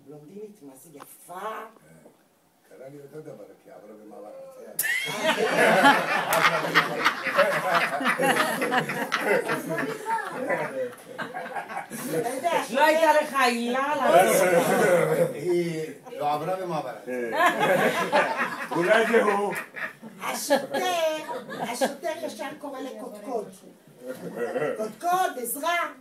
בלונדינית, מה זה יפה. קרה לי אותו דבר, כי עברה במעבר לא הייתה לך עילה לעשות. היא לא עברה במעבר. אולי זה הוא. השוטר ישר קורא לקודקוד. קודקוד, עזרה.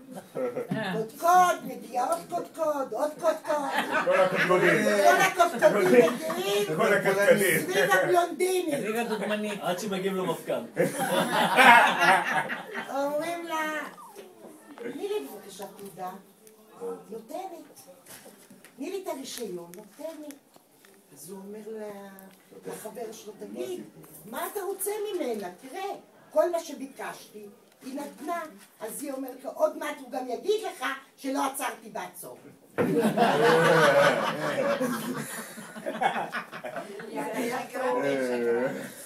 קודקוד, מגיע עוד קודקוד, עוד קודקוד. כל הקודקודים. כל הקודקודים מגיעים. כל הקודקודים. סביב הבלונדינית. סביב הדוגמנית. עד שמגיעים למפכ"ל. אומרים לה, תני לי בבקשה תעודה. נותנת. תני לי את הרישיון, נותנת. אז הוא אומר לחבר שלו, תגיד, מה אתה רוצה ממנה? תראה, כל מה שביקשתי, היא נתנה. אז היא אומרת לו, עוד מעט הוא גם יגיד לך שלא עצרתי בעצור.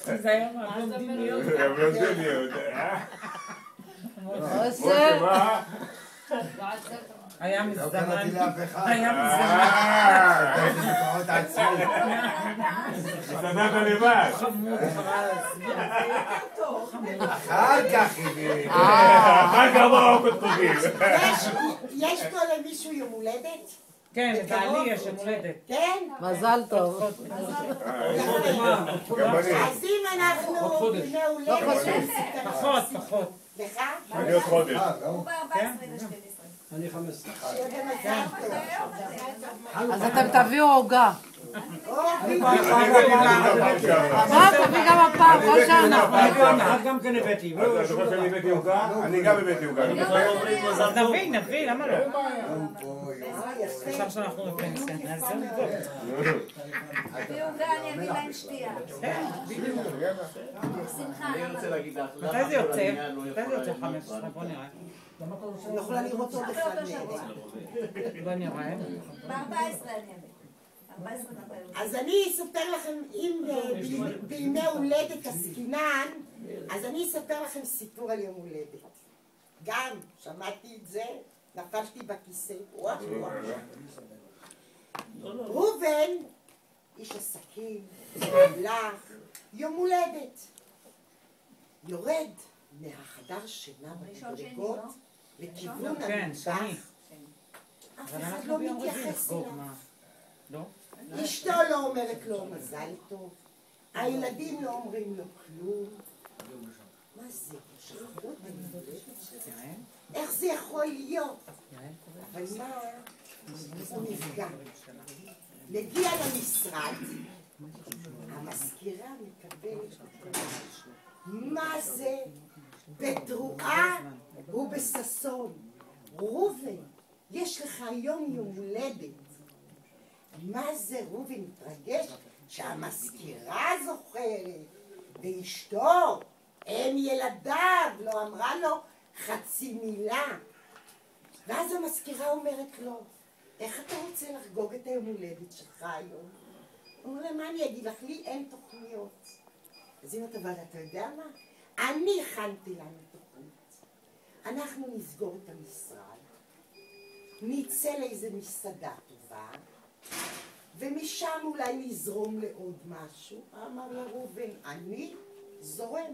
זה היה מהבלונדיניות. הבלונדיניות. היה מזמן. לא קראתי לאף אחד. היה מזמן. זה לפחות עצמי. הסתדרת לבד. אחר כך היא... אחר כך באו קודקודים. יש פה למישהו יום הולדת? כן, לבעלי יש יום הולדת. כן? מזל טוב. אז אם אנחנו בימי הולדת... פחות. לך? אני עוד חודש. הוא ב-14 ל-12. אני 15. אז אתם תביאו עוגה. מה תביא גם הפעם, כל שנה. את גם כן הבאתי. אתה זוכר שאני הבאתי עוגה? אני גם הבאתי עוגה. נביא, למה לא? עכשיו שאנחנו בפנסיה, נעזר לבוא. תביאו עוגה, אני אביא להם שתייה. שמחה. מתי זה יוצא? מתי זה יוצא 15? בוא נראה. אני לא יכולה לראות עוד אחד. בוא נראה. ב-14 אני אביא. אז אני אספר לכם, אם בימי הולדת עסקינן, אז אני אספר לכם סיפור על יום הולדת. גם שמעתי את זה, נפלתי בכיסא. ראובן, איש עסקים, הלך, יום הולדת. יורד מהחדר שינה במדרגות לכיוון המטבח. אף אחד לא מתייחס אליו. לא? אשתו לא אומרת לו מזל טוב, הילדים לא אומרים לו כלום. מה זה? שכחו את המולדת שלו? איך זה יכול להיות? אבל מה? הוא נפגע. נגיע למשרד, המזכירה מקבלת מה זה? בתרועה ובששון. ראובן, יש לך היום יום הולדת. מה זה? ראובן מתרגש שהמזכירה זוכרת, ואשתו, אם ילדיו, לא אמרה לו חצי מילה. ואז המזכירה אומרת לו, איך אתה רוצה לחגוג את היום הולדת שלך היום? הוא אומר לה, מה אני אגיד לך? לי אין תוכניות. אז אם אתה בא, אתה יודע מה? אני הכנתי לנו תוכנית. אנחנו נסגור את המשרד, נצא לאיזה מסעדה טובה, ומשם אולי נזרום לעוד משהו. אמר לה ראובן, אני זורם.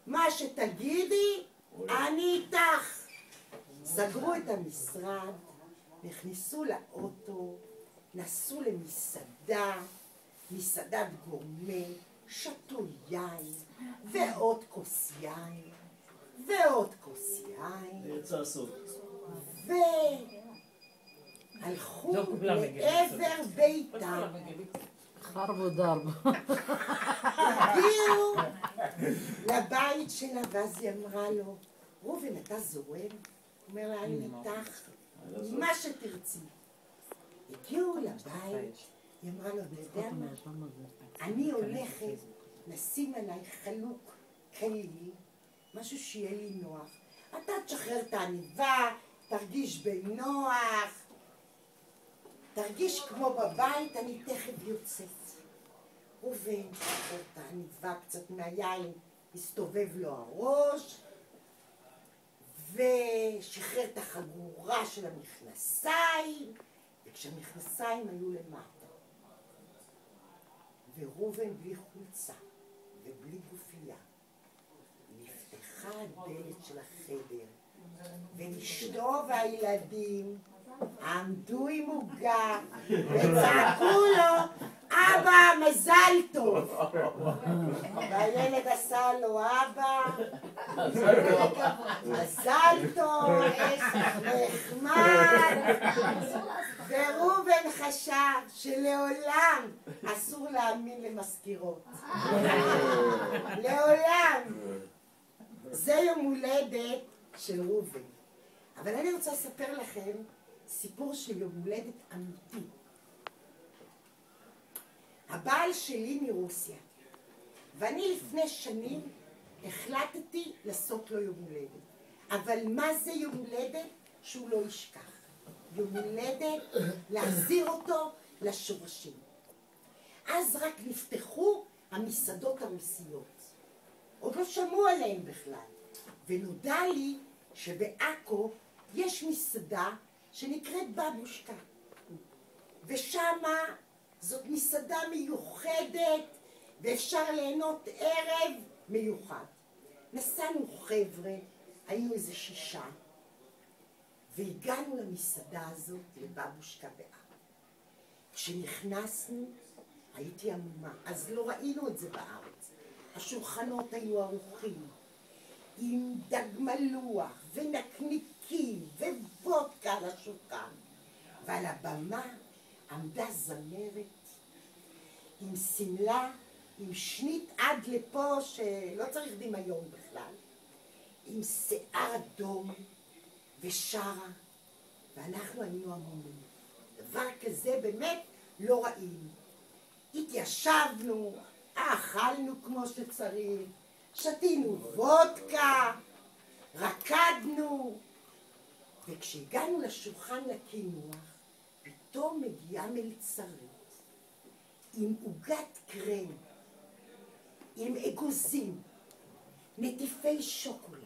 מה שתגידי, אני איתך. סגרו את המשרד, נכנסו לאוטו, נסעו למסעדה, מסעדת גורמה, שתו יין, ועוד כוס יין, ועוד כוס יין. יצא הסוף. והלכו לעבר ביתם. חרבו דרבו. הגיעו לבית שלה, ואז היא אמרה לו, ראובן, אתה זורם? הוא אומר לה, אני איתך, מה שתרצי. הגיעו לבית, היא אמרה לו, אתה יודע מה? אני הולכת לשים עליי חלוק כלי, משהו שיהיה לי נוח. אתה תשחרר את העניבה, תרגיש בנוח, תרגיש כמו בבית, אני תכף יוצאת. ראובן שחרר את העניבה קצת מהיין, הסתובב לו הראש, ושחרר את החגורה של המכנסיים, וכשהמכנסיים היו למטה, וראובן בלי חולצה ובלי גופייה, נפתחה הדלת של החדר, ואשתו והילדים עמדו עם עוגה וצעקו לו, אבא, מזל טוב. והילד עשה לו, אבא, מזל טוב, נחמד. וראובן חשב שלעולם אסור להאמין למזכירות. לעולם. זה יום הולדת של ראובן. אבל אני רוצה לספר לכם סיפור של יום הולדת אמיתי. הבעל שלי מרוסיה, ואני לפני שנים החלטתי לעשות לו יום הולדת. אבל מה זה יום הולדת? שהוא לא ישכח. יום הולדת להחזיר אותו לשורשים. אז רק נפתחו המסעדות הרוסיות. עוד לא שמעו עליהן בכלל. ונודע לי שבעכו יש מסעדה שנקראת בבושקה. ושמה זאת מסעדה מיוחדת, ואפשר ליהנות ערב מיוחד. נסענו חבר'ה, היינו איזה 6, והגענו למסעדה הזאת, לבבושקה בעכו. כשנכנסנו, הייתי עמומה, אז לא ראינו את זה בארץ. השולחנות היו ערוכים, עם דג מלוח, ונקניקים, ווודקה על השולחן. ועל הבמה עמדה זמרת עם סמלה, עם שנית עד לפה שלא צריך דמיון בכלל, עם שיער אדום ושרה, ואנחנו היינו עמומים. דבר כזה באמת לא ראינו. התיישבנו, אכלנו כמו שצריך, שתינו וודקה, רקדנו, וכשהגענו לשולחן לקינוח, פתאום מגיעה מלצרית עם עוגת קרם, עם אגוזים, נטיפי שוקולד,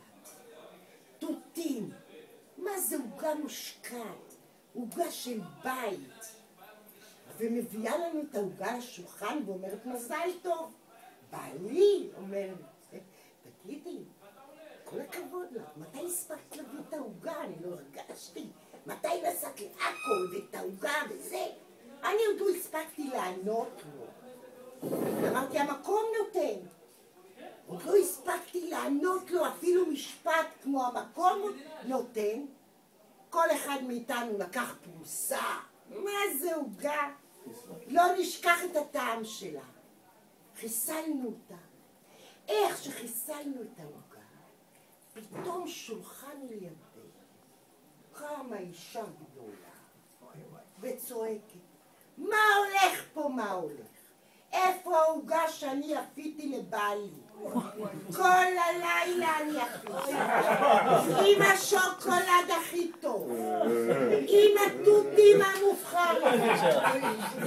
תותים. מה זה עוגה מושקעת? עוגה של בית. ומביאה לנו את העוגה לשולחן ואומרת מזל טוב. בעלי אומר, תגידי, כל הכבוד לך, מתי הספקת להביא את העוגה? אני לא הרגשתי. מתי נסעת לעכו ואת העוגה וזה? אני עוד לא הספקתי לענות לו. אמרתי, המקום נותן. עוד לא הספקתי לענות לו אפילו משפט כמו המקום נותן. כל אחד מאיתנו לקח פרוסה. מה זה עוגה? לא נשכח את הטעם שלה. חיסלנו אותה. איך שחיסלנו את העוגה, פתאום שולחן לידי קמה אישה גדולה וצועקת, מה הולך פה, מה הולך? איפה העוגה שאני אפיתי לבעלי? כל הלילה אני אפיתי עם השוקולד הכי טוב, עם התותים המובחרים,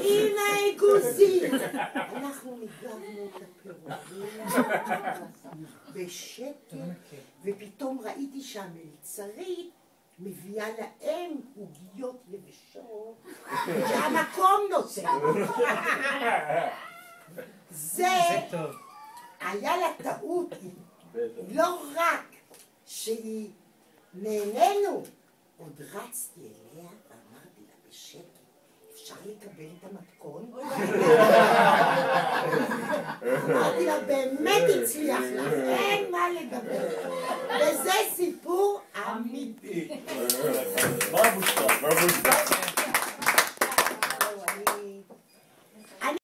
עם האגוזים. אנחנו ניגבנו את הפירורים בשקט, ופתאום ראיתי שהמלצרית מביאה להם עוגיות יבשות שהמקום נותן. זה היה לה טעות, לא רק שהיא נהנינו, עוד רצתי אליה ואמרתי לה בשקט, אפשר לקבל את המתכון? אמרתי לה, באמת הצליח לך, אין מה לדבר. וזה